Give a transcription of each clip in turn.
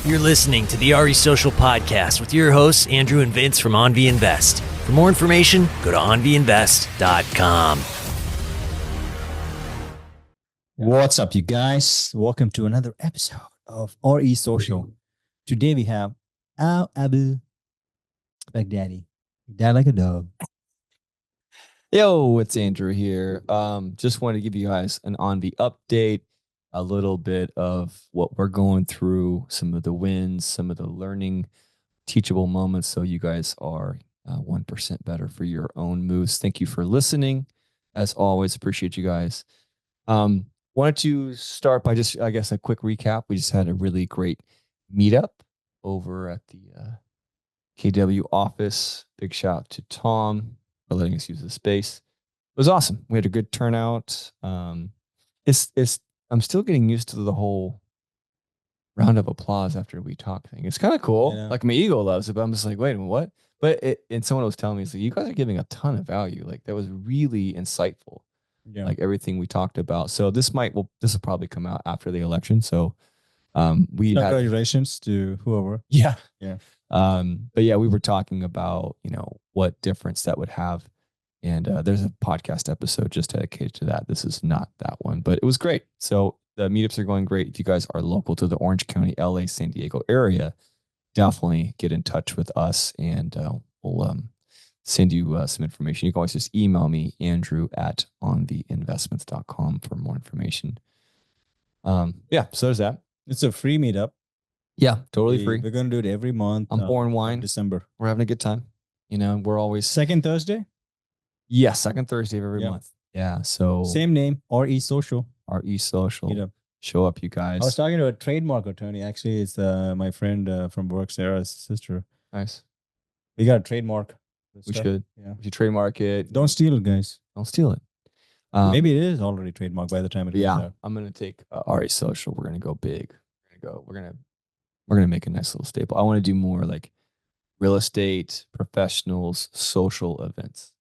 You're listening to the RE Social Podcast with your hosts, Andrew and Vince from AnVi Invest. For more information, go to AnViInvest.com. What's up, you guys? Welcome to another episode of RE Social. Today we have Al Abu Baghdadi. Dad like a dog. Yo, it's Andrew here. Just wanted to give you guys an AnVi update, a little bit of what we're going through, some of the wins, some of the learning, teachable moments, so you guys are 1% better for your own moves. Thank you for listening. As always, appreciate you guys. Wanted to start by just, I guess, a quick recap. We just had a really great meetup over at the KW office. Big shout out to Tom for letting us use the space. It was awesome. We had a good turnout. I'm still getting used to the whole round of applause after we talk thing. It's kind of cool. Yeah. Like my ego loves it, but I'm just like, wait a minute, what? But and someone was telling me, so you guys are giving a ton of value. Like that was really insightful. Yeah. Like everything we talked about. So this will probably come out after the election. So Congratulations to whoever. Yeah. Yeah. But yeah, we were talking about, what difference that would have. And there's a podcast episode just dedicated to that. This is not that one, but it was great. So the meetups are going great. If you guys are local to the Orange County, LA, San Diego area, definitely get in touch with us and we'll send you some information. You can always just email me, andrew@onviinvestments.com for more information. Yeah, so there's that. It's a free meetup. Yeah, totally free. We're going to do it every month. I'm pouring wine. December. We're having a good time. We're always... Second Thursday? Yeah, second Thursday of every month. Yeah, so... Same name, RE Social. RE Social. Meetup. Show up, you guys. I was talking to a trademark attorney. Actually, it's my friend from work, Sarah's sister. Nice. We got a trademark. We should. Yeah. We should trademark it. Don't steal it, guys. Don't steal it. Maybe it is already trademarked by the time it comes out. I'm gonna take RE Social. We're gonna go big. We're gonna make a nice little staple. I want to do more like real estate professionals, social events.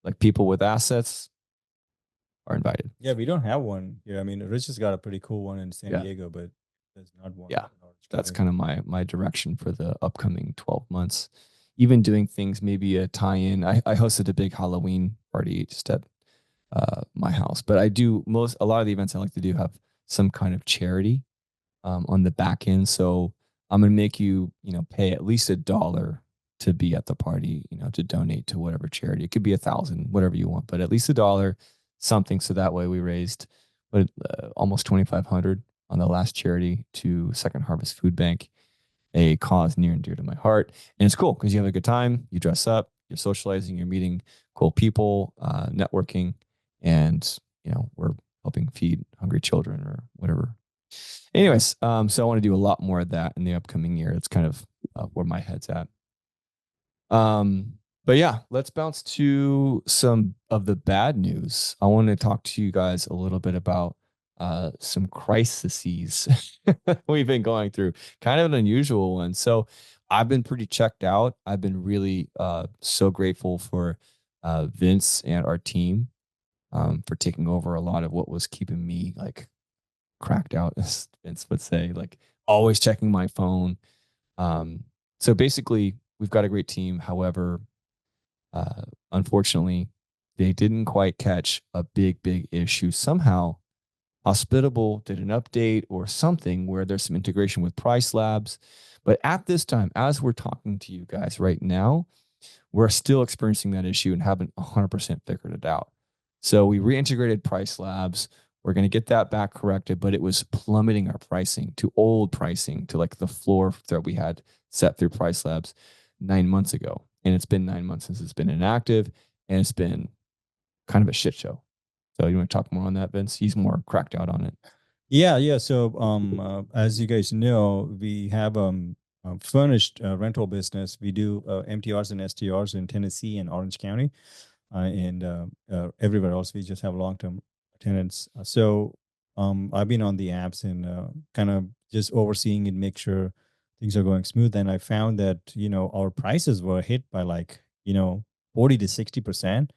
Like people with assets are invited. Yeah, we don't have one here. I mean, Rich has got a pretty cool one in San Diego, but there's not one. Yeah, that's kind of my direction for the upcoming 12 months. Even doing things, maybe a tie-in. I hosted a big Halloween party just at my house, but a lot of the events I like to do have some kind of charity on the back end. So I'm gonna make you pay at least $1 to be at the party, to donate to whatever charity. It could be $1,000, whatever you want, but at least $1, something. So that way we raised almost $2,500 on the last charity to Second Harvest Food Bank, a cause near and dear to my heart. And it's cool because you have a good time, you dress up, you're socializing, you're meeting cool people, networking, and we're helping feed hungry children or whatever. Anyways, so I want to do a lot more of that in the upcoming year. It's kind of where my head's at. But yeah, let's bounce to some of the bad news. I want to talk to you guys a little bit about some crises we've been going through, kind of an unusual one. So I've been pretty checked out. I've been really so grateful for Vince and our team for taking over a lot of what was keeping me like cracked out, as Vince would say, like always checking my phone. So basically, we've got a great team. However, unfortunately, they didn't quite catch a big issue. Somehow, Hospitable did an update or something where there's some integration with PriceLabs. But at this time, as we're talking to you guys right now, we're still experiencing that issue and haven't 100% figured it out. So we reintegrated PriceLabs. We're going to get that back corrected, but it was plummeting our pricing to old pricing, to like the floor that we had set through PriceLabs 9 months ago. And it's been 9 months since it's been inactive, and it's been kind of a shit show. So you want to talk more on that, Vince? He's more cracked out on it. Yeah. So as you guys know, we have Furnished rental business. We do MTRs and STRs in Tennessee and Orange County, and everywhere else. We just have long-term tenants. So I've been on the apps and kind of just overseeing and make sure things are going smooth. And I found that our prices were hit by 40 to 60%.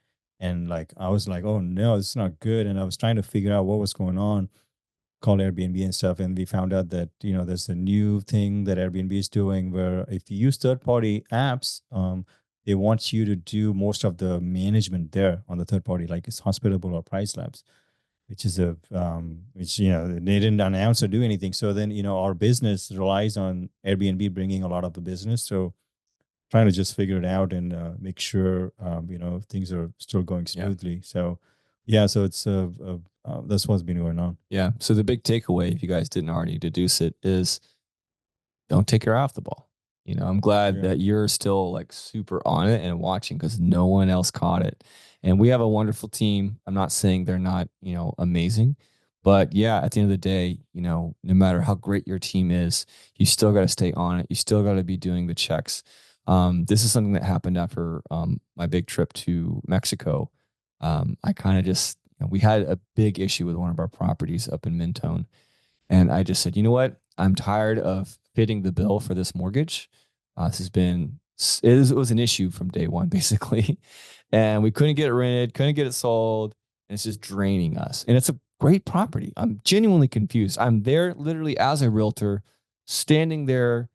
And I was like, oh no, it's not good. And I was trying to figure out what was going on. called Airbnb and stuff, and we found out that there's a new thing that Airbnb is doing where if you use third-party apps, they want you to do most of the management there on the third party, like it's Hospitable or PriceLabs, which is which they didn't announce or do anything. So then our business relies on Airbnb bringing a lot of the business. So trying to just figure it out and make sure things are still going smoothly. So yeah, so it's that's what's been going on. Yeah. So the big takeaway, if you guys didn't already deduce it, is don't take your eye off the ball. I'm glad that you're still like super on it and watching because no one else caught it. And we have a wonderful team. I'm not saying they're not, amazing, but yeah, at the end of the day, no matter how great your team is, you still got to stay on it. You still got to be doing the checks. This is something that happened after my big trip to Mexico. I kind of just, we had a big issue with one of our properties up in Mentone. And I just said, you know what? I'm tired of fitting the bill for this mortgage. It was an issue from day one, basically. And we couldn't get it rented, couldn't get it sold. And it's just draining us. And it's a great property. I'm genuinely confused. I'm there literally as a realtor, standing there,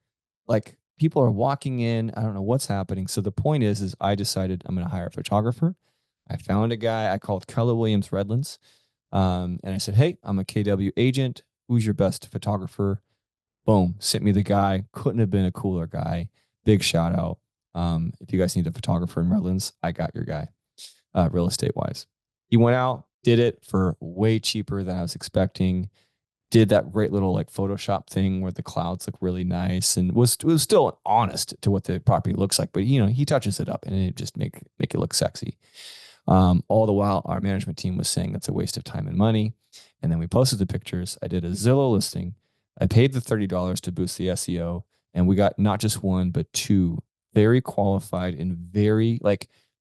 like people are walking in. I don't know what's happening. So the point is I decided I'm going to hire a photographer. I found a guy. I called Keller Williams Redlands. And I said, hey, I'm a KW agent. Who's your best photographer? Boom, sent me the guy. Couldn't have been a cooler guy. Big shout out. If you guys need a photographer in Redlands, I got your guy, real estate wise. He went out, did it for way cheaper than I was expecting. Did that great little like Photoshop thing where the clouds look really nice and was still honest to what the property looks like, but he touches it up and it just make it look sexy. All the while, our management team was saying that's a waste of time and money. And then we posted the pictures. I did a Zillow listing. I paid the $30 to boost the SEO. And we got not just one, but two very qualified and very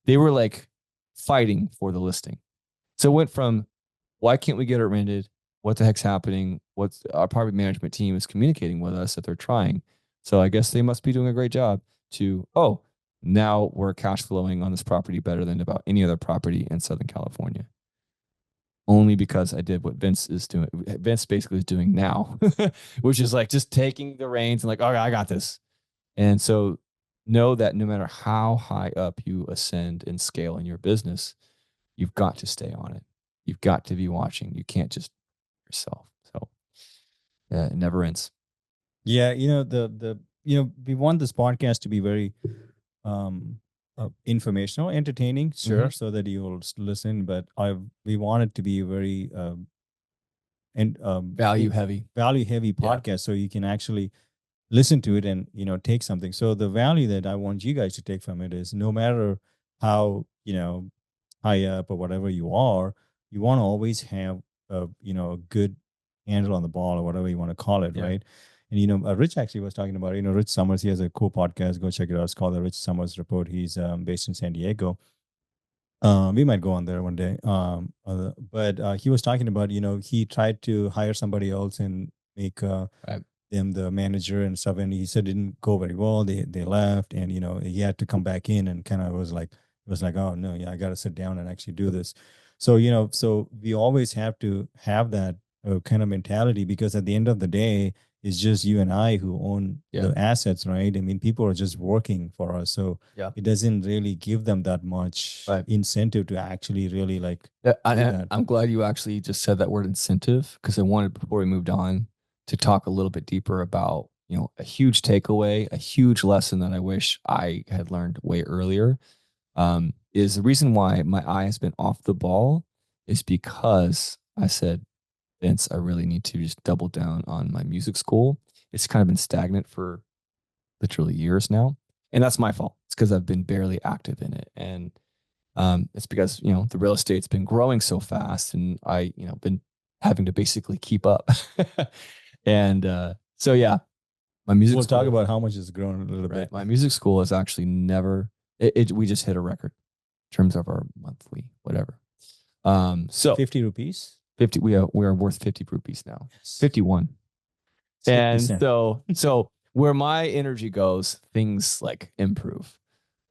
they were like fighting for the listing. So it went from, why can't we get it rented? What the heck's happening? What's our property management team is communicating with us that they're trying. So I guess they must be doing a great job to, now we're cash flowing on this property better than about any other property in Southern California. Only because I did what Vince is doing. Vince basically is doing now, which is like just taking the reins and like, okay, I got this. And so know that no matter how high up you ascend and scale in your business, you've got to stay on it. You've got to be watching. You can't just yourself. So it never ends. Yeah, we want this podcast to be very informational, entertaining, sure, so that you will listen. But we want it to be very value heavy podcast, so you can actually listen to it and take something. So the value that I want you guys to take from it is, no matter how high up or whatever you are, you want to always have a good handle on the ball, or whatever you want to call it, right? And Rich actually was talking about Rich Summers. He has a cool podcast. Go check it out. It's called the Rich Summers Report. He's based in San Diego. We might go on there one day. But he was talking about he tried to hire somebody else and make them the manager and stuff, and he said it didn't go very well. They left, and he had to come back in and kind of was like, oh no, yeah, I got to sit down and actually do this. So so we always have to have that kind of mentality, because at the end of the day, it's just you and I who own the assets, right? I mean, people are just working for us, so it doesn't really give them that much incentive to actually really I'm glad you actually just said that word incentive, because I wanted, before we moved on, to talk a little bit deeper about a huge takeaway, a huge lesson that I wish I had learned way earlier. Is the reason why my eye has been off the ball is because I said, Vince, I really need to just double down on my music school. It's kind of been stagnant for literally years now. And that's my fault. It's because I've been barely active in it. And it's because, the real estate's been growing so fast, and I, been having to basically keep up. And so, yeah, my music We'll school, talk about how much it's grown a little bit. My music school has actually never, we just hit a record in terms of our monthly, whatever. So 50 rupees. 50. We are worth 50 rupees now. 51. And so where my energy goes, things like improve.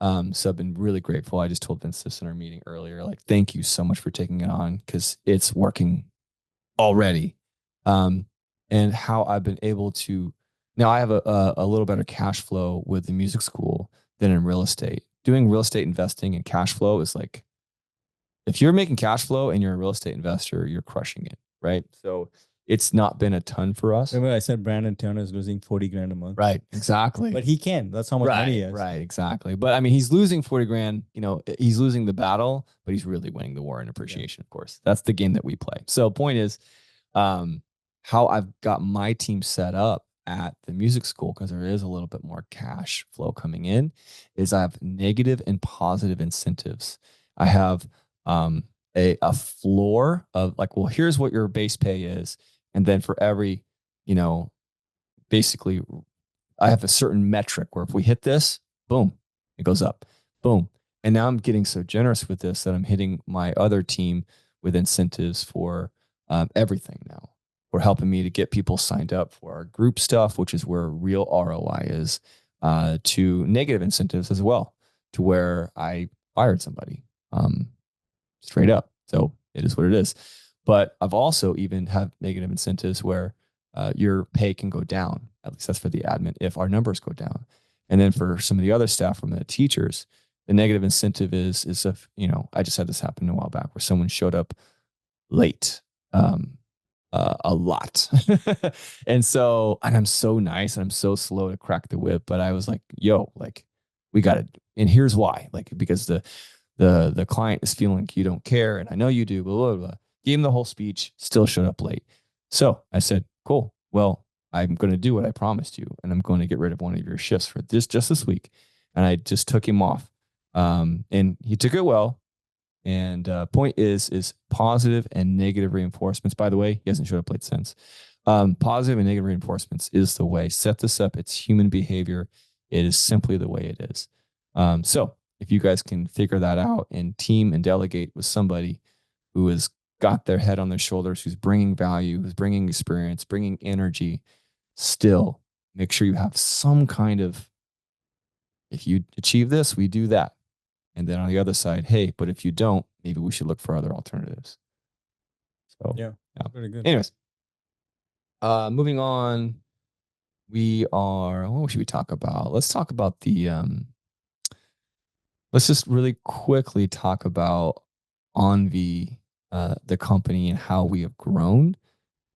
So I've been really grateful. I just told Vince this in our meeting earlier. Like, thank you so much for taking it on, because it's working already. And how I've been able to, now I have a little better cash flow with the music school than in real estate. Doing real estate investing and cash flow is like, if you're making cash flow and you're a real estate investor, you're crushing it, right? So it's not been a ton for us. Remember I said Brandon Turner is losing 40 grand a month? Right, exactly. But he can. That's how much money he has. Right, exactly. But I mean, he's losing 40 grand, he's losing the battle, but he's really winning the war in appreciation, of course. That's the game that we play. So point is, how I've got my team set up at the music school, because there is a little bit more cash flow coming in, is I have negative and positive incentives. I have a floor of like, well, here's what your base pay is. And then for every, basically I have a certain metric where if we hit this, boom, it goes up, boom. And now I'm getting so generous with this that I'm hitting my other team with incentives for everything now. We're helping me to get people signed up for our group stuff, which is where real ROI is, to negative incentives as well, to where I fired somebody straight up. So it is what it is. But I've also even have negative incentives where your pay can go down. At least that's for the admin if our numbers go down. And then for some of the other staff, from the teachers, the negative incentive is if, I just had this happen a while back where someone showed up late, a lot. And I'm so nice and I'm so slow to crack the whip, but I was like, yo, like we got it. And here's why, like, because the client is feeling like you don't care. And I know you do, blah, blah, blah. Gave him the whole speech, still showed up late. So I said, cool. Well, I'm going to do what I promised you, and I'm going to get rid of one of your shifts for just this week. And I just took him off. And he took it well. And point is positive and negative reinforcements. By the way, he hasn't showed up late since. Positive and negative reinforcements is the way. Set this up. It's human behavior. It is simply the way it is. So if you guys can figure that out and team and delegate with somebody who has got their head on their shoulders, who's bringing value, who's bringing experience, bringing energy, still make sure you have some kind of, if you achieve this, we do that. And then on the other side, hey, but if you don't, maybe we should look for other alternatives. So yeah. Very good. Anyways, moving on, what should we talk about? Let's talk about let's just really quickly talk about AnVi, the company, and how we have grown.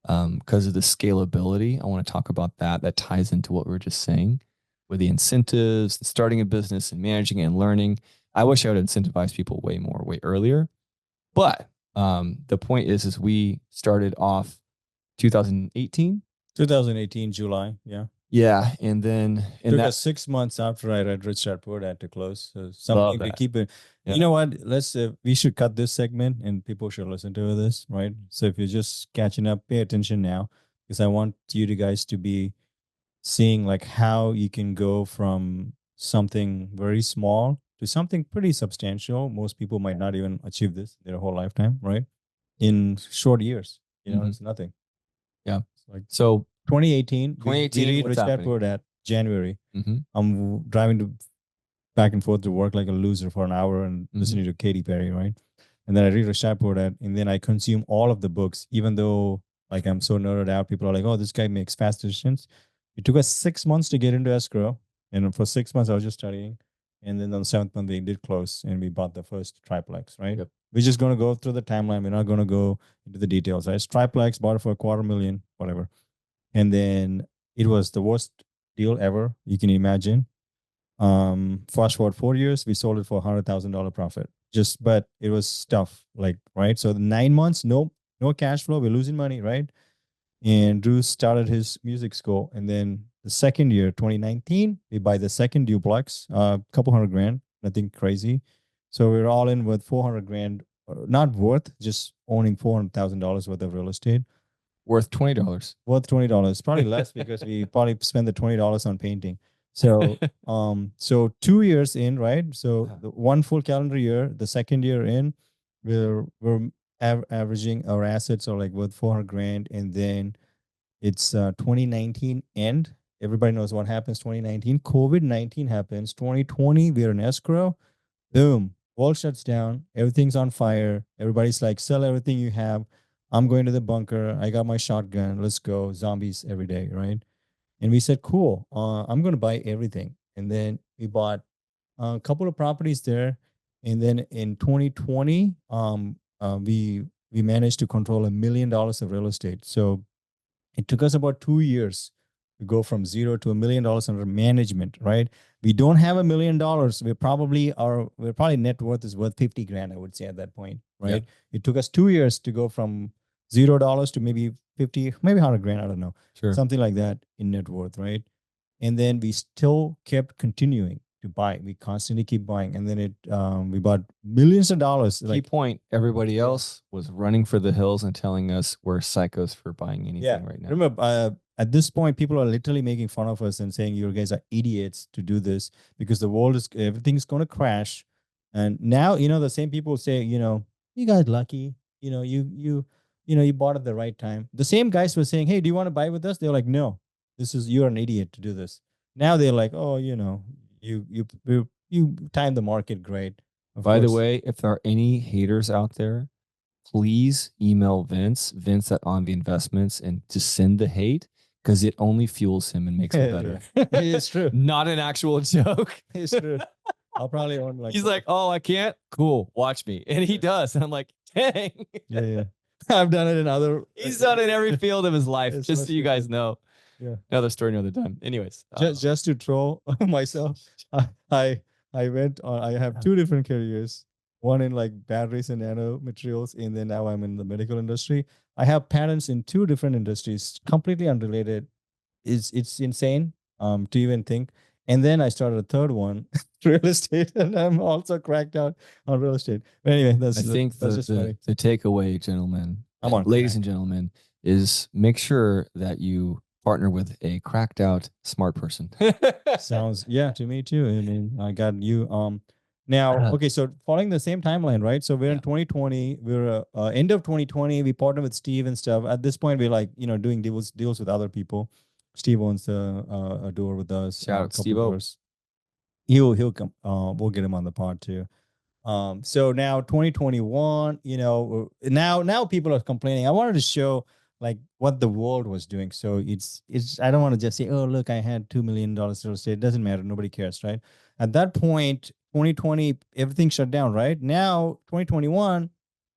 Because of the scalability, I want to talk about that. That ties into what we were just saying with the incentives, starting a business and managing it and learning. I wish I would incentivize people way more, way earlier. But the point is we started off 2018. 2018, July. Yeah. Yeah. And then took us 6 months after I read Rich Dad Poor Dad to close. So something to keep it. Yeah. You know what? We should cut this segment and people should listen to this, right? So if you're just catching up, pay attention now, because I want you guys to be seeing like how you can go from something very small to something pretty substantial. Most people might not even achieve this their whole lifetime, right? In short years, it's nothing. Yeah. So 2018, we read Rich Dad Poor Dad, January. Mm-hmm. I'm driving back and forth to work like a loser for an hour and listening to Katy Perry, right? And then I read Rich Dad Poor Dad, and then I consume all of the books, even though like I'm so nerded out. People are like, oh, this guy makes fast decisions. It took us 6 months to get into escrow. And for 6 months, I was just studying. And then on the 7th month, we did close and we bought the first triplex, right? Yep. We're just going to go through the timeline. We're not going to go into the details. I triplex, bought it for $250,000, whatever. And then it was the worst deal ever you can imagine. Fast forward 4 years, we sold it for $100,000 profit. But it was tough, like, right? So the 9 months, no cash flow. We're losing money, right? And Drew started his music school. And then the second year, 2019, we buy the second duplex, a couple $100,000, nothing crazy. So we're all in with $400,000, not worth, just owning $400,000 worth of real estate. Worth $20. Worth $20, probably less because we probably spend the $20 on painting. So, so 2 years in, right? So the one full calendar year, the second year in, we're averaging our assets are like worth $400,000, and then it's 2019 end. Everybody knows what happens. 2019, COVID-19 happens. 2020, we're in escrow. Boom, world shuts down. Everything's on fire. Everybody's like, sell everything you have. I'm going to the bunker. I got my shotgun. Let's go. Zombies every day, right? And we said, cool. I'm going to buy everything. And then we bought a couple of properties there. And then in 2020, we managed to control $1 million of real estate. So it took us about 2 years to go from zero to $1 million under management, right? We don't have $1 million. We're probably net worth is worth 50 grand, I would say at that point, right? It took us 2 years to go from $0 to maybe 50, maybe 100 grand, I don't know. Sure. Something like that in net worth, right? And then we still kept continuing to buy. We constantly keep buying. And then we bought millions of dollars. Key point, everybody else was running for the hills and telling us we're psychos for buying anything right now. Remember, at this point, people are literally making fun of us and saying you guys are idiots to do this because the world is, everything's going to crash. And now, the same people say, you guys lucky, you bought at the right time. The same guys were saying, hey, do you want to buy with us? They're like, no, you're an idiot to do this. Now they're like, oh, you time the market great. By the way, if there are any haters out there, please email Vince at AnVi Investments and to send the hate because it only fuels him and makes him better. It's true. Not an actual joke. It's true. I'll probably own He's like, oh, I can't? Cool. Watch me. And he does. And I'm like, dang. Yeah. I've done it in other. He's done it in every field of his life, just so you guys know. Yeah. Another story, another time. Anyways. Just to troll myself, I went on, I have 2 different careers. One in like batteries and nano materials, and then now I'm in the medical industry. I have patents in 2 different industries, completely unrelated. It's insane to even think. And then I started a third one, real estate, and I'm also cracked out on real estate. But anyway, that's just funny. The takeaway, gentlemen, ladies and gentlemen, is make sure that you partner with a cracked out smart person. Sounds, to me too. I mean, I got you. Now, okay, so following the same timeline, right? So we're in 2020. We're end of 2020. We partnered with Steve and stuff. At this point, we're like, doing deals with other people. Steve owns a door with us. Shout out Steve O. He'll come. We'll get him on the pod too. So now 2021. Now people are complaining. I wanted to show like what the world was doing. So it's. I don't want to just say, oh look, I had $2 million real estate. It doesn't matter. Nobody cares, right? At that point, 2020, everything shut down. Right now, 2021.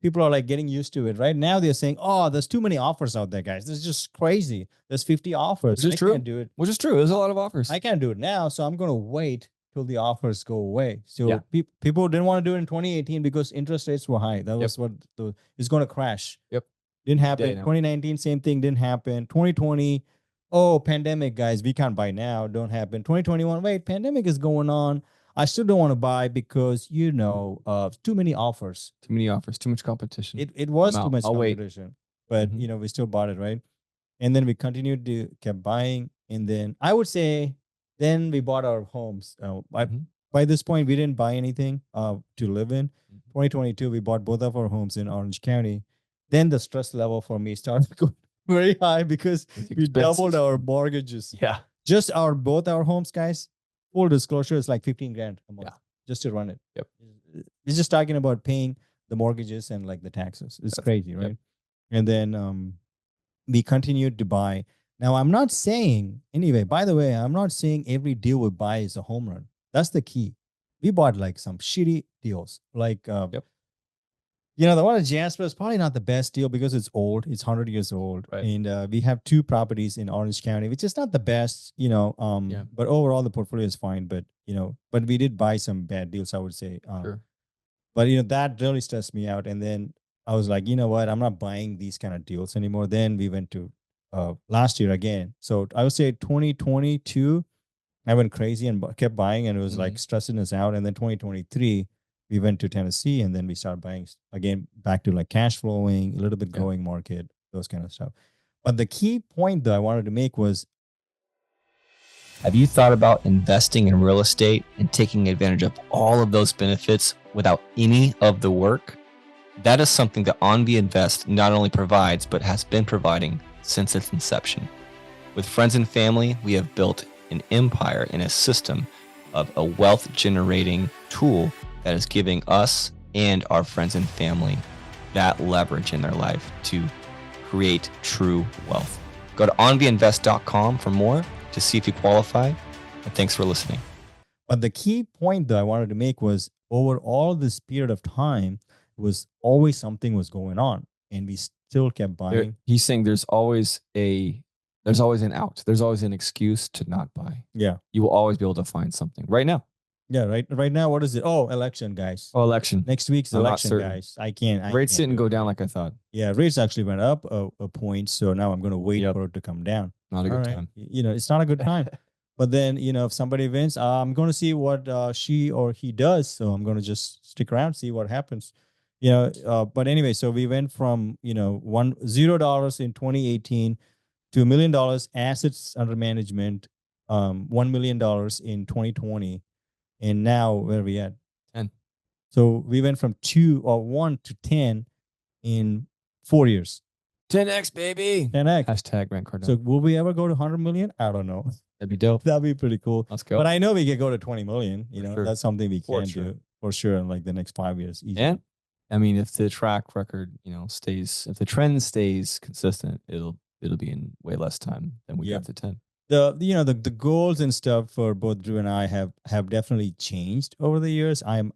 People are like getting used to it. Right now, they're saying, "Oh, there's too many offers out there, guys. This is just crazy. There's 50 offers. Which is true. Can't do it. Which is true. There's a lot of offers. I can't do it now, so I'm going to wait till the offers go away." So people didn't want to do it in 2018 because interest rates were high. That was what it's going to crash. Yep. Didn't happen. 2019, same thing. Didn't happen. 2020, pandemic, guys. We can't buy now. Don't happen. 2021, wait, pandemic is going on. I still don't want to buy because, too many offers. Too many offers, too much competition. It was too much competition. But, we still bought it, right? And then we continued to keep buying. And then I would say, then we bought our homes. By this point, we didn't buy anything to live in. 2022, we bought both of our homes in Orange County. Then the stress level for me started going very high because we doubled our mortgages. Yeah. Just both our homes, guys. Full disclosure is like 15 grand a month just to run it. Yep. It's just talking about paying the mortgages and like the taxes. It's crazy, right? Yep. And then we continued to buy. Now, I'm not saying, by the way, I'm not saying every deal we buy is a home run. That's the key. We bought like some shitty deals. Like, the one at Jasper is probably not the best deal because it's old. It's 100 years old. Right. And we have 2 properties in Orange County, which is not the best, but overall the portfolio is fine. But, but we did buy some bad deals, I would say. Sure. But, that really stressed me out. And then I was like, you know what? I'm not buying these kind of deals anymore. Then we went to last year again. So I would say 2022, I went crazy and kept buying and it was like stressing us out. And then 2023, we went to Tennessee and then we started buying again back to like cash flowing, a little bit growing market, those kind of stuff. But the key point that I wanted to make was, have you thought about investing in real estate and taking advantage of all of those benefits without any of the work? That is something that AnVi Invest not only provides, but has been providing since its inception. With friends and family, we have built an empire and a system of a wealth generating tool that is giving us and our friends and family that leverage in their life to create true wealth. Go to AnViInvest.com for more to see if you qualify. And thanks for listening. But the key point that I wanted to make was over all this period of time was always something was going on, and we still kept buying. He's saying there's always an out. There's always an excuse to not buy. Yeah. You will always be able to find something right now. Yeah. Right now, what is it? Oh, election, guys. Oh, election. Next week's I'm not election, certain. guys. I can't. Rates didn't go down like I thought. Yeah, rates actually went up a point. So now I'm going to wait for it to come down. Not a good time. It's not a good time. But then, if somebody wins, I'm going to see what she or he does. So I'm going to just stick around, see what happens. But anyway, so we went from, $0 in 2018 to $1 million assets under management, $1 million in 2020. And now where are we at? 10. So we went from 1 to 10 in 4 years. 10x, baby. 10x. Hashtag Grant Cardone. So will we ever go to 100 million? I don't know. That'd be dope. That'd be pretty cool. Let's go. But I know we can go to 20 million. Sure. That's something we can do for sure in like the next 5 years. Easy. And I mean, if the track record, if the trend stays consistent, it'll be in way less time than we got to 10. The goals and stuff for both Drew and I have definitely changed over the years. I'm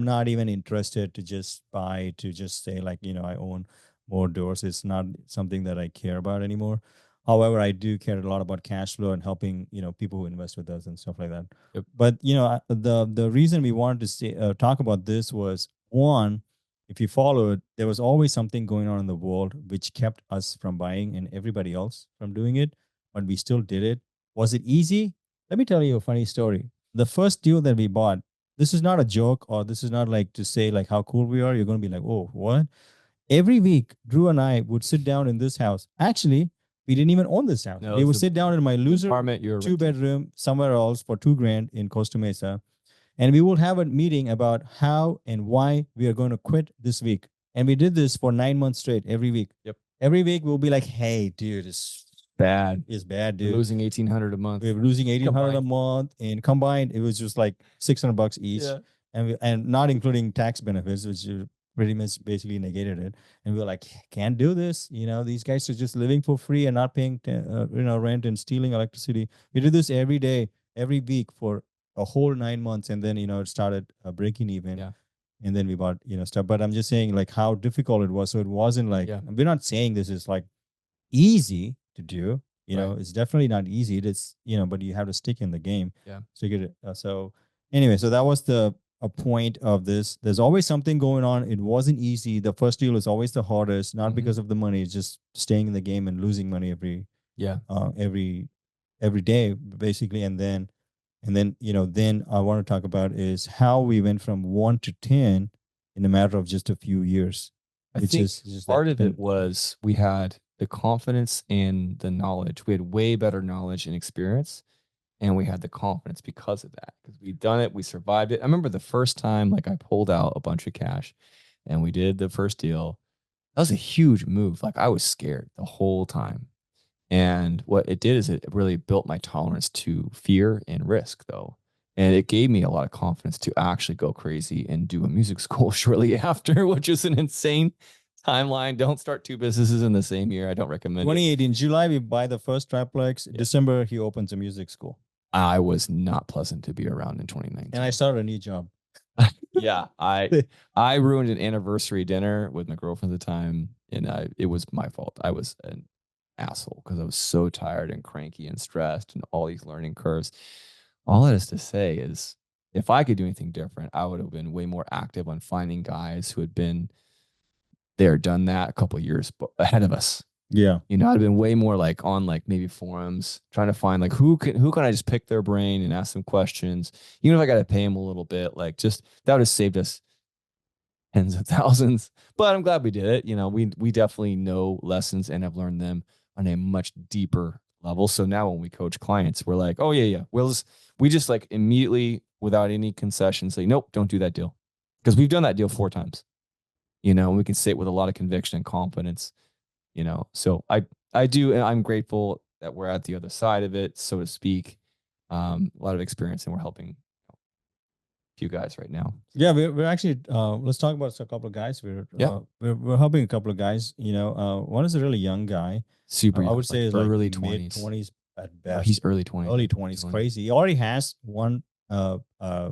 not even interested to just buy, to just say like, I own more doors. It's not something that I care about anymore. However, I do care a lot about cash flow and helping, people who invest with us and stuff like that. Yep. But, the reason we wanted to talk about this was, one, if you followed, there was always something going on in the world which kept us from buying and everybody else from doing it, but we still did it. Was it easy? Let me tell you a funny story. The first deal that we bought, this is not a joke, or this is not like to say like how cool we are. You're going to be like, oh, what? Every week, Drew and I would sit down in this house. Actually, we didn't even own this house. We would sit down in my loser apartment, 2-bedroom somewhere else for $2,000 in Costa Mesa. And we will have a meeting about how and why we are going to quit this week. And we did this for 9 months straight, every week. Yep. Every week we'll be like, hey, dude, it's bad. It's bad, dude. We're losing $1,800 a month. We were losing $1,800 a month, and combined, it was just like $600 each. Yeah. And not including tax benefits, which pretty much basically negated it. And we were like, can't do this. These guys are just living for free and not paying, rent and stealing electricity. We did this every day, every week for a whole 9 months. And then, it started breaking even. Yeah. And then we bought, stuff. But I'm just saying like how difficult it was. So it wasn't like, we're not saying this is like easy to do. It's definitely not easy. It's, but you have to stick in the game. Yeah. So you get it. So anyway, so that was a point of this. There's always something going on. It wasn't easy. The first deal is always the hardest, not because of the money. It's just staying in the game and losing money every day, basically. And then, then I want to talk about is how we went from 1 to 10 in a matter of just a few years. I think part of it was we had the confidence and the knowledge. We had way better knowledge and experience, and we had the confidence because of that. Because we'd done it, we survived it. I remember the first time, like I pulled out a bunch of cash, and we did the first deal. That was a huge move. Like I was scared the whole time. And what it did is it really built my tolerance to fear and risk, though. And it gave me a lot of confidence to actually go crazy and do a music school shortly after, which is an insane timeline. Don't start 2 businesses in the same year. I don't recommend 2018, July, we buy the first triplex. Yeah. December, he opens a music school. I was not pleasant to be around in 2019. And I started a new job. Yeah, I ruined an anniversary dinner with my girlfriend at the time, and it was my fault. I was an asshole because I was so tired and cranky and stressed and all these learning curves. All that is to say is if I could do anything different, I would have been way more active on finding guys who had been there, done that a couple of years ahead of us. Yeah. I'd have been way more like on like maybe forums trying to find like who can I just pick their brain and ask them questions, even if I got to pay them a little bit, like just that would have saved us tens of thousands. But I'm glad we did it. We definitely know lessons and have learned them on a much deeper level. So now when we coach clients, we're like, oh yeah. We just like immediately without any concessions say, nope, don't do that deal. Because we've done that deal 4 times, and we can say it with a lot of conviction and confidence, so I do. And I'm grateful that we're at the other side of it, so to speak. A lot of experience and we're helping few guys right now. Yeah, we're actually let's talk about a couple of guys. We're helping a couple of guys. One is a really young guy. Super I young, would say like is early like mid 20s. 20s at Oh, best. he's early 20s. Early 20s, crazy. He already has one a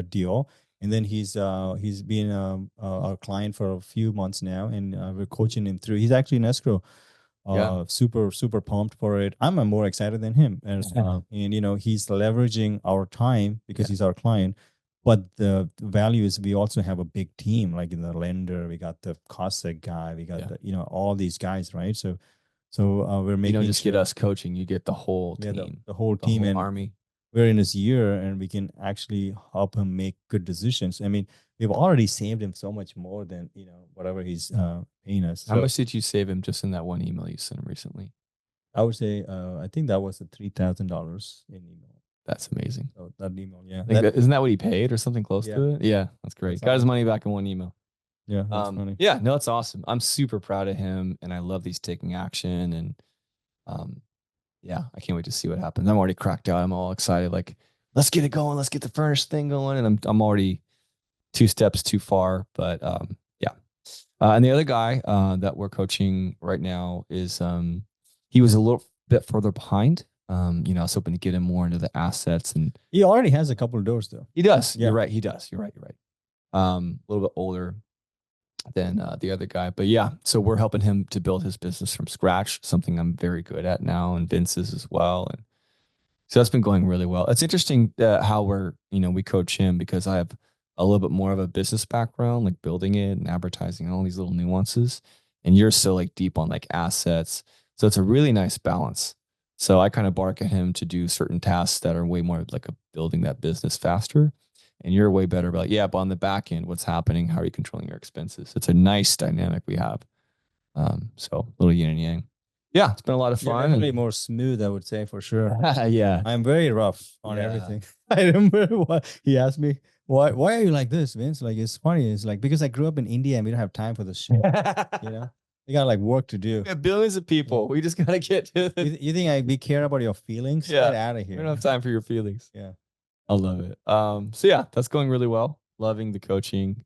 deal, and then he's been our client for a few months now, and we're coaching him through. He's actually in escrow. Super pumped for it. I'm more excited than him, and he's leveraging our time because he's our client. But the value is we also have a big team, like in the lender, we got the COSEC guy, we got all these guys, right? So we're making just get us coaching, you get the whole team, the whole team, whole and army. we're in his year, and we can actually help him make good decisions. I mean, we've already saved him so much more than whatever he's paying us. How much did you save him just in that one email you sent him recently? I would say I think that was the $3,000 in email. That's amazing. So that email, yeah. Isn't that what he paid or something close to it? Yeah, that's great. Got his money back in one email. Yeah, that's funny. Yeah, no, it's awesome. I'm super proud of him, and I love these taking action. And yeah, I can't wait to see what happens. I'm already cracked out. I'm all excited. Like, let's get it going. Let's get the Furnished thing going. And I'm already 2 steps too far. But yeah. And the other guy that we're coaching right now is he was a little bit further behind. I was hoping to get him more into the assets, and he already has a couple of doors though. He does. Yeah. You're right. He does. You're right. A little bit older than the other guy, but yeah. So we're helping him to build his business from scratch, something I'm very good at now, and Vince's as well. And so that's been going really well. It's interesting how we coach him, because I have a little bit more of a business background, like building it and advertising and all these little nuances. And you're so like deep on like assets. So it's a really nice balance. So I kind of bark at him to do certain tasks that are way more like building that business faster. And you're way better about, but on the back end, what's happening? How are you controlling your expenses? It's a nice dynamic we have. So a little yin and yang. Yeah, it's been a lot of fun. Definitely more smooth, I would say, for sure. Yeah. I'm very rough on everything. I remember what he asked me, why are you like this, Vince? Like, it's funny. It's like, because I grew up in India and we don't have time for this shit. We got like work to do. We have billions of people. We just got to get to it. You think we care about your feelings? Yeah. Get out of here. We don't have time for your feelings. Yeah. I love it. So yeah, that's going really well. Loving the coaching.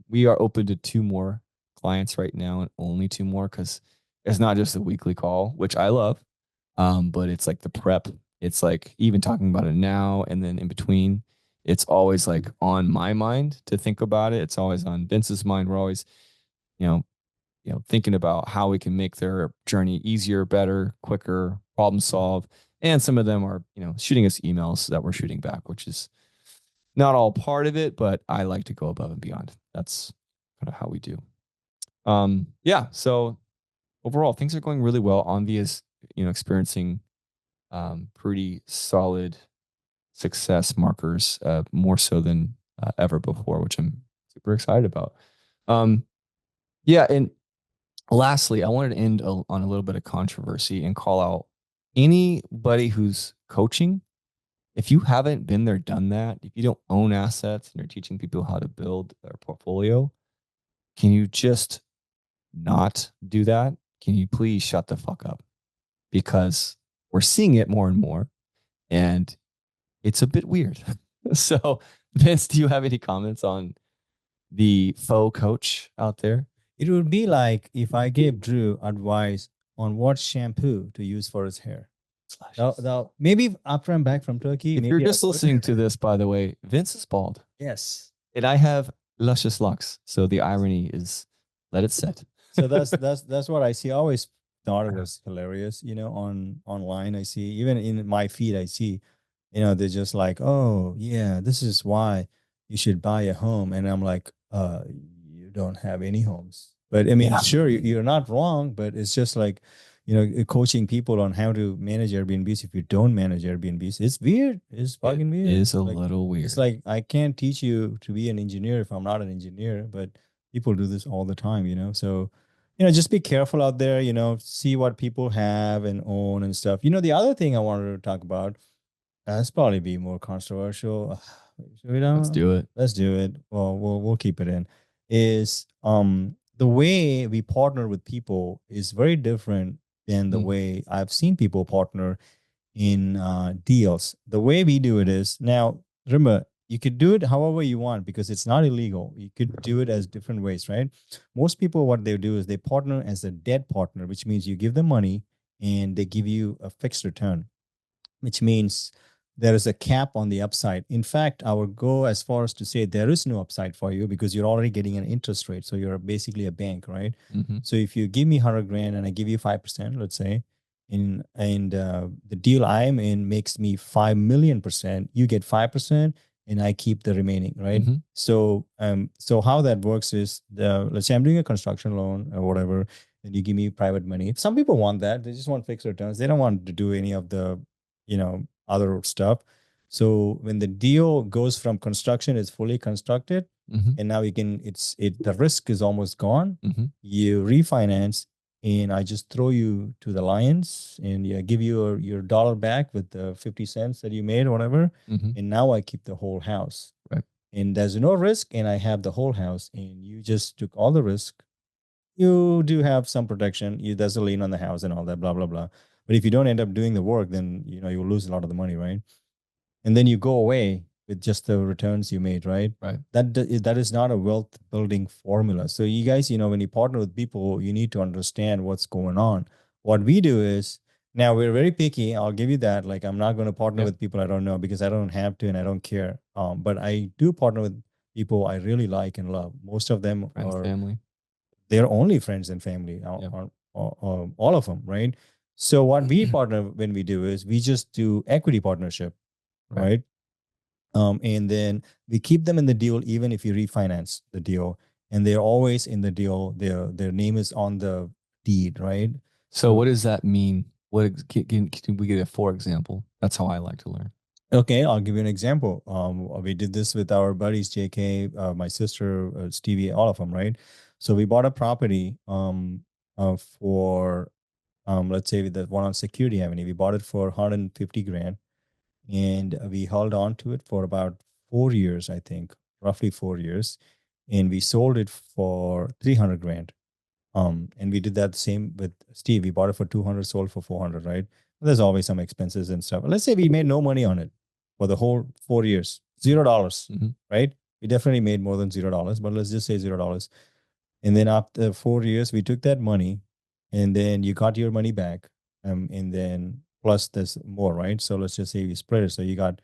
We are open to 2 more clients right now, and only 2 more, because it's not just a weekly call, which I love. But it's like the prep. It's like even talking about it now and then in between, it's always like on my mind to think about it. It's always on Vince's mind. We're always, thinking about how we can make their journey easier, better, quicker, problem solve. And some of them are, shooting us emails that we're shooting back, which is not all part of it, but I like to go above and beyond. That's kind of how we do. Yeah. So overall, things are going really well. AnVi is, experiencing pretty solid success markers, more so than ever before, which I'm super excited about. Yeah. And lastly, I wanted to end on a little bit of controversy and call out anybody who's coaching. If you haven't been there, done that, if you don't own assets and you're teaching people how to build their portfolio, can you just not do that? Can you please shut the fuck up? Because we're seeing it more and more, and it's a bit weird. So, Vince, do you have any comments on the faux coach out there? It would be like if I gave Drew advice on what shampoo to use for his hair. Maybe after I'm back from Turkey. If you're just listening to this, by the way, Vince is bald. Yes. And I have luscious locks. So the irony is, let it sit. So that's what I see. I always thought it was hilarious, online. I see, even in my feed, I see, they're just like, oh yeah, this is why you should buy a home. And I'm like, you don't have any homes. But I mean, sure, you're not wrong, but it's just like, coaching people on how to manage Airbnbs if you don't manage Airbnbs. It's weird. It's fucking weird. It is a little weird. It's like, I can't teach you to be an engineer if I'm not an engineer, but people do this all the time, So, just be careful out there, see what people have and own and stuff. The other thing I wanted to talk about, it's probably be more controversial. Let's do it. Let's do it. Well, we'll keep it in. Is the way we partner with people is very different than the way I've seen people partner in deals. The way we do it is, now remember, you could do it however you want because it's not illegal. You could do it as different ways, right? Most people, what they do is they partner as a debt partner, which means you give them money and they give you a fixed return, which means there is a cap on the upside. In fact, I would go as far as to say there is no upside for you because you're already getting an interest rate. So you're basically a bank, right? Mm-hmm. So if you give me 100 grand and I give you 5%, let's say, and the deal I'm in makes me 5 million%, you get 5% and I keep the remaining, right? Mm-hmm. So how that works is let's say I'm doing a construction loan or whatever, and you give me private money. Some people want that. They just want fixed returns. They don't want to do any of the, other stuff. So when the deal goes from construction, it's fully constructed, Mm-hmm. and now the risk is almost gone. Mm-hmm. You refinance, and I just throw you to the lions, and give you your dollar back with the 50 cents that you made or whatever. Mm-hmm. And now I keep the whole house. Right. And there's no risk, and I have the whole house, and you just took all the risk. You do have some protection. There's a lien on the house and all that, blah, blah, blah. But if you don't end up doing the work, then you'll lose a lot of the money, right? And then you go away with just the returns you made, right? Right. That is not a wealth building formula. So you guys, when you partner with people, you need to understand what's going on. What we do is, now we're very picky. I'll give you that. Like, I'm not going to partner with people I don't know because I don't have to and I don't care. But I do partner with people I really like and love. Most of them Friends, are family. they're only friends and family, all of them, right? So what we partner when we do is we just do equity partnership, right? And then we keep them in the deal even if you refinance the deal, and they're always in the deal. Their name is on the deed, right? So what does that mean? Can we get a for example? That's how I like to learn. Okay, I'll give you an example. We did this with our buddies, JK, my sister, Stevie, all of them, right? So we bought a property for let's say the one on Security Avenue. We bought it for 150 grand, and we held on to it for about 4 years, I think, roughly 4 years, and we sold it for 300 grand. And we did that same with Steve. We bought it for 200, sold for 400, right? There's always some expenses and stuff. Let's say we made no money on it for the whole 4 years, $0, right? We definitely made more than $0, but let's just say $0. And then after 4 years, we took that money, and then you got your money back. And then plus there's more, right? So let's just say we split it. So you got,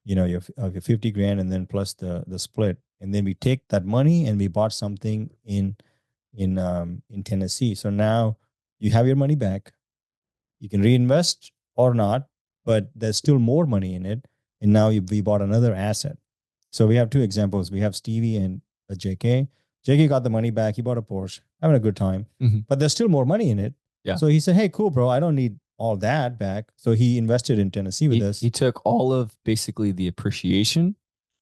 your 50 grand and then plus the split. And then we take that money and we bought something in Tennessee. So now you have your money back. You can reinvest or not, but there's still more money in it. And now we bought another asset. So we have two examples. We have Stevie and JK. JK got the money back. He bought a Porsche, having a good time, but there's still more money in it. Yeah. So he said, "Hey, cool, bro. I don't need all that back." So he invested in Tennessee with us. He took all of basically the appreciation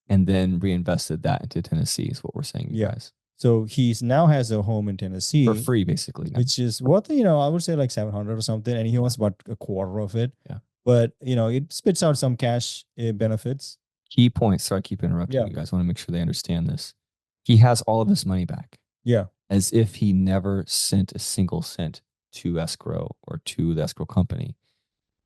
and then reinvested that into Tennessee is what we're saying, you guys. So he's now has a home in Tennessee for free, basically, which is worth, I would say like 700 or something. And he wants about a quarter of it. Yeah. But, it spits out some cash benefits. Key points. Sorry, I keep interrupting you guys. I want to make sure they understand this. He has all of his money back. Yeah. As if he never sent a single cent to escrow or to the escrow company.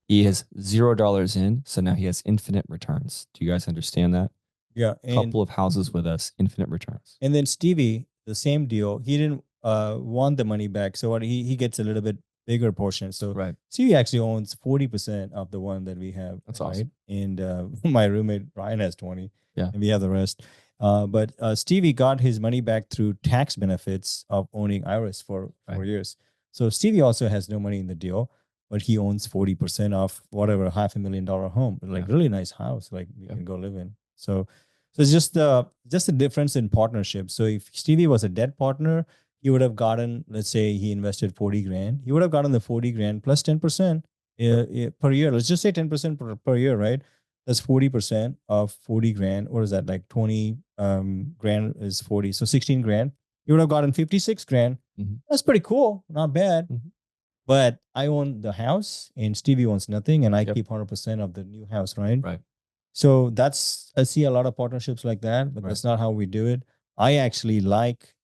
He has $0 in. So now he has infinite returns. Do you guys understand that? Yeah. A couple of houses with us, infinite returns. And then Stevie, the same deal. He didn't want the money back. So what he gets a little bit bigger portion. So Stevie actually owns 40% of the one that we have. That's awesome. And my roommate Ryan has 20. Yeah. And we have the rest. But Stevie got his money back through tax benefits of owning Iris for 4 years. So Stevie also has no money in the deal, but he owns 40% of whatever $500,000 home, like really nice house, like you can go live in. So it's just the difference in partnership. So if Stevie was a debt partner, he would have gotten, let's say he invested 40 grand. He would have gotten the 40 grand plus 10% per year. Let's just say 10% per year, right? That's 40% of 40 grand. What is that? Like 20 grand is 40. So 16 grand. You would have gotten 56 grand. That's pretty cool. Not bad. But I own the house and Stevie owns nothing, and I keep 100% of the new house, right? Right. So I see a lot of partnerships like that, but that's not how we do it. I actually like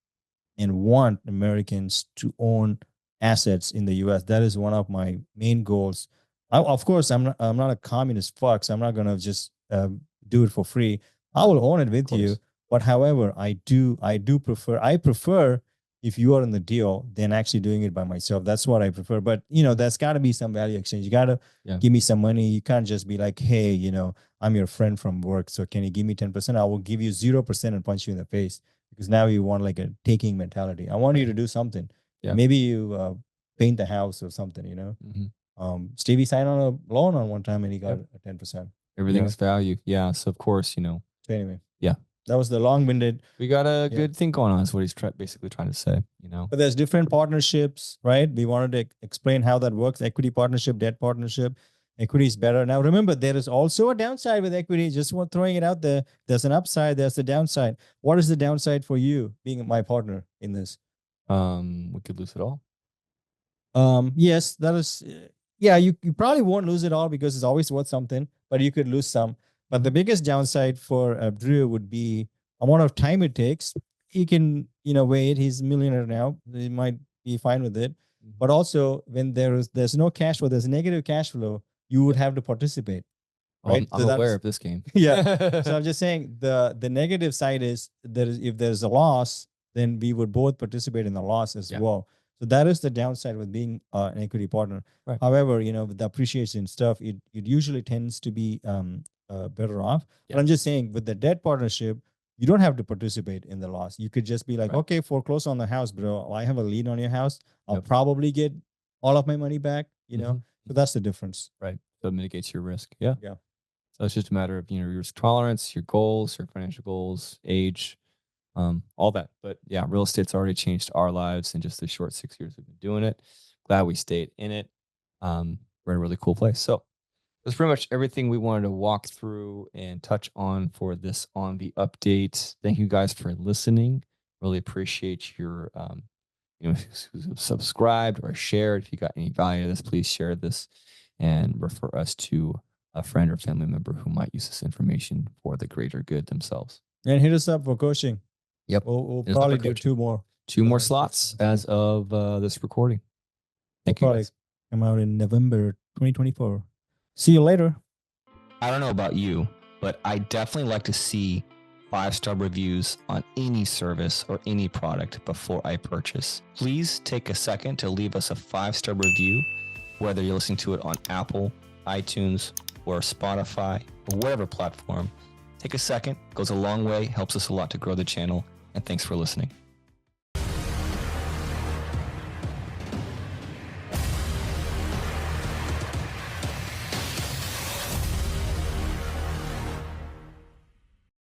and want Americans to own assets in the US. That is one of my main goals. Of course, I'm not a communist fuck, so I'm not going to just do it for free. I will own it with you. course. But however, I prefer if you are in the deal, then actually doing it by myself. That's what I prefer. But there's got to be some value exchange. You got to Yeah. give me some money. You can't just be like, hey, I'm your friend from work, so can you give me 10%? I will give you 0% and punch you in the face, because now you want like a taking mentality. I want you to do something. Yeah. Maybe you paint the house or something. Mhm. Stevie signed on a loan on one time and he got Yep. a 10%. Everything's value. Yeah. So of course, So anyway, Yeah. that was the long-winded. we got a Yeah. good thing going on. Is what he's basically trying to say. But there's different partnerships, right? We wanted to explain how that works. Equity partnership, debt partnership. Equity is better. Now, remember, there is also a downside with equity. Just throwing it out there. There's an upside. There's a downside. What is the downside for you being my partner in this? We could lose it all. Yes, that is. Yeah, you probably won't lose it all because it's always worth something, but you could lose some. But the biggest downside for Drew would be amount of time it takes. He can, wait. He's a millionaire now. He might be fine with it. But also, when there's no cash flow, there's negative cash flow, you would have to participate. Right? I'm aware of this game. Yeah. So I'm just saying the negative side is if there's a loss, then we would both participate in the loss as well. So that is the downside with being an equity partner. Right. However, with the appreciation stuff, it usually tends to be better off. Yeah. But I'm just saying with the debt partnership, you don't have to participate in the loss. You could just be like, okay, foreclose on the house, bro. I have a lien on your house. I'll probably get all of my money back, So that's the difference. Right. So it mitigates your risk. Yeah. Yeah. So it's just a matter of, your risk tolerance, your goals, your financial goals, age, all that. But yeah, real estate's already changed our lives in just the short 6 years we've been doing it. Glad we stayed in it. We're in a really cool place. So that's pretty much everything we wanted to walk through and touch on for this AnVi update. Thank you guys for listening. Really appreciate your, subscribed or shared. If you got any value to this, please share this and refer us to a friend or family member who might use this information for the greater good themselves. And hit us up for coaching. Yep. We'll probably do two more. Two more slots as of this recording. Thank you guys. Come out in November 2024. See you later. I don't know about you, but I definitely like to see 5-star reviews on any service or any product before I purchase. Please take a second to leave us a 5-star review, whether you're listening to it on Apple, iTunes, or Spotify, or whatever platform. Take a second, goes a long way, helps us a lot to grow the channel, and thanks for listening.